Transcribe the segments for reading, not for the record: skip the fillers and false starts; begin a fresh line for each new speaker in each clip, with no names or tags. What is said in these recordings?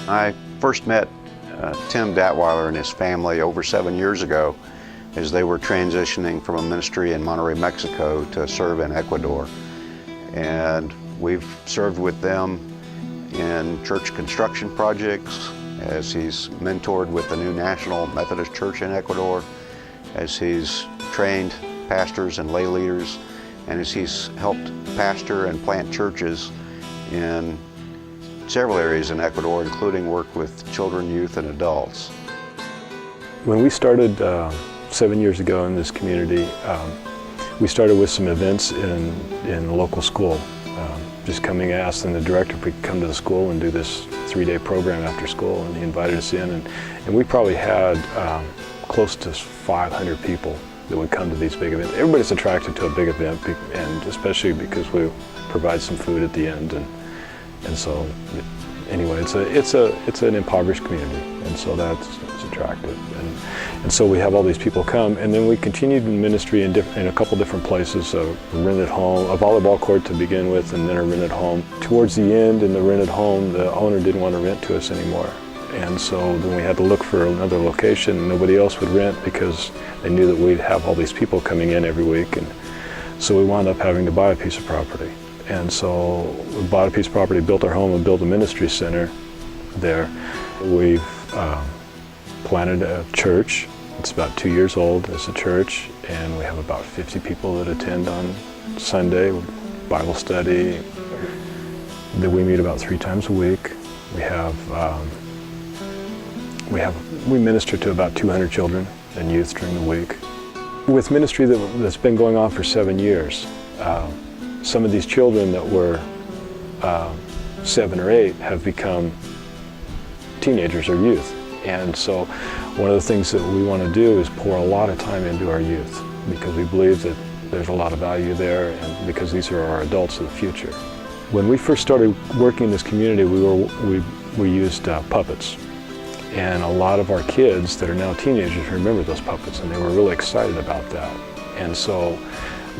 I first met Tim Datwyler and his family over 7 years ago as they were transitioning from a ministry in Monterrey, Mexico to serve in Ecuador. And we've served with them in church construction projects, as he's mentored with the new National Methodist Church in Ecuador, as he's trained pastors and lay leaders, and as he's helped pastor and plant churches in several areas in Ecuador, including work with children, youth, and adults.
When we started 7 years ago in this community, we started with some events in the local school. Just coming, asking the director if we could come to the school and do this 3-day program after school, and he invited us in, and we probably had close to 500 people that would come to these big events. Everybody's attracted to a big event, and especially because we provide some food at the end, and so anyway, it's an impoverished community, and so it's attractive, and so we have all these people come, and then we continued in ministry in a couple different places. A rented home, a volleyball court to begin with, and then a rented home. Towards the end, in the rented home, the owner didn't want to rent to us anymore, and so then we had to look for another location. Nobody else would rent because they knew that we'd have all these people coming in every week, and so we wound up having to buy a piece of property. And so we bought a piece of property, built our home, and built a ministry center there. We've planted a church. It's about 2 years old as a church, and we have about 50 people that attend on Sunday, Bible study. That we meet about 3 times a week. We minister to about 200 children and youth during the week. With ministry that's been going on for 7 years, some of these children that were 7 or 8 have become teenagers or youth. And so one of the things that we want to do is pour a lot of time into our youth, because we believe that there's a lot of value there, and because these are our adults of the future. When we first started working in this community, we used puppets. And a lot of our kids that are now teenagers remember those puppets, and they were really excited about that. And so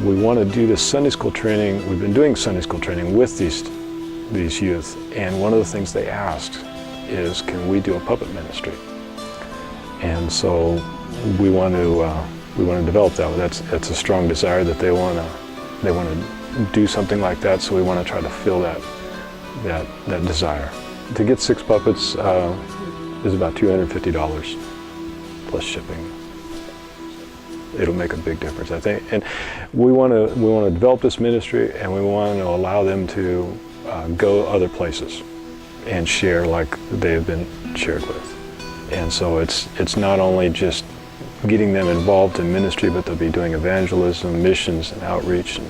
we want to do this Sunday school training. We've been doing Sunday school training with these youth, and one of the things they asked is, can we do a puppet ministry? And so we want to develop that. That's a strong desire that they want to do something like that. So we want to try to fill that desire. To get 6 puppets is about $250 plus shipping. It'll make a big difference, I think. And we want to develop this ministry, and we want to allow them to go other places and share like they've been shared with. And so it's not only just getting them involved in ministry, but they'll be doing evangelism, missions, and outreach. And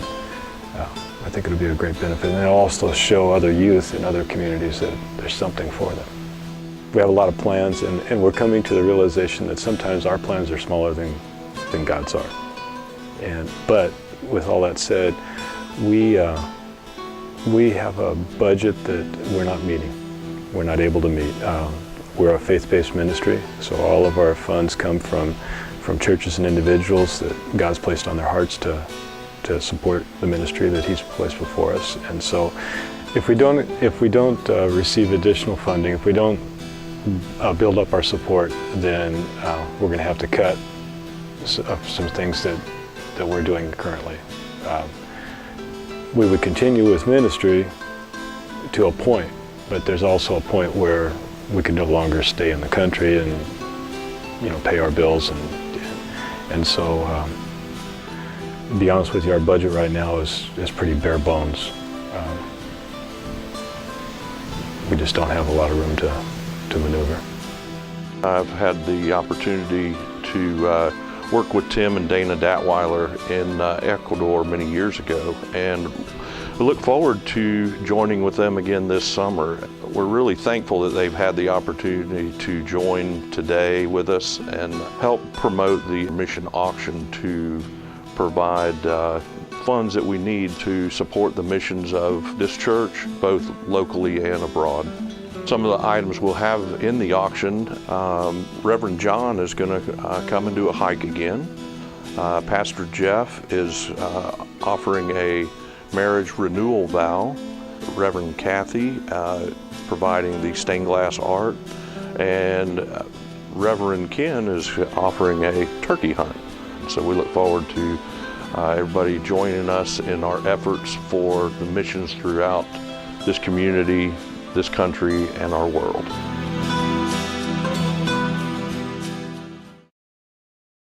I think it'll be a great benefit. And it'll also show other youth in other communities that there's something for them. We have a lot of plans, and we're coming to the realization that sometimes our plans are smaller than God's are. But with all that said, we have a budget that we're not meeting. We're not able to meet. We're a faith-based ministry, so all of our funds come from churches and individuals that God's placed on their hearts to support the ministry that He's placed before us. And so, if we don't receive additional funding, if we don't build up our support, then we're going to have to cut some things that we're doing currently. We would continue with ministry to a point, but there's also a point where we can no longer stay in the country and pay our bills, and so to be honest with you, our budget right now is pretty bare bones. We just don't have a lot of room to maneuver.
I've had the opportunity to work with Tim and Dana Datwyler in Ecuador many years ago, and we look forward to joining with them again this summer. We're really thankful that they've had the opportunity to join today with us and help promote the mission auction to provide funds that we need to support the missions of this church, both locally and abroad. Some of the items we'll have in the auction, Reverend John is going to come and do a hike again. Pastor Jeff is offering a marriage renewal vow. Reverend Kathy providing the stained glass art, and Reverend Ken is offering a turkey hunt. So we look forward to everybody joining us in our efforts for the missions throughout this community, this country, and our world.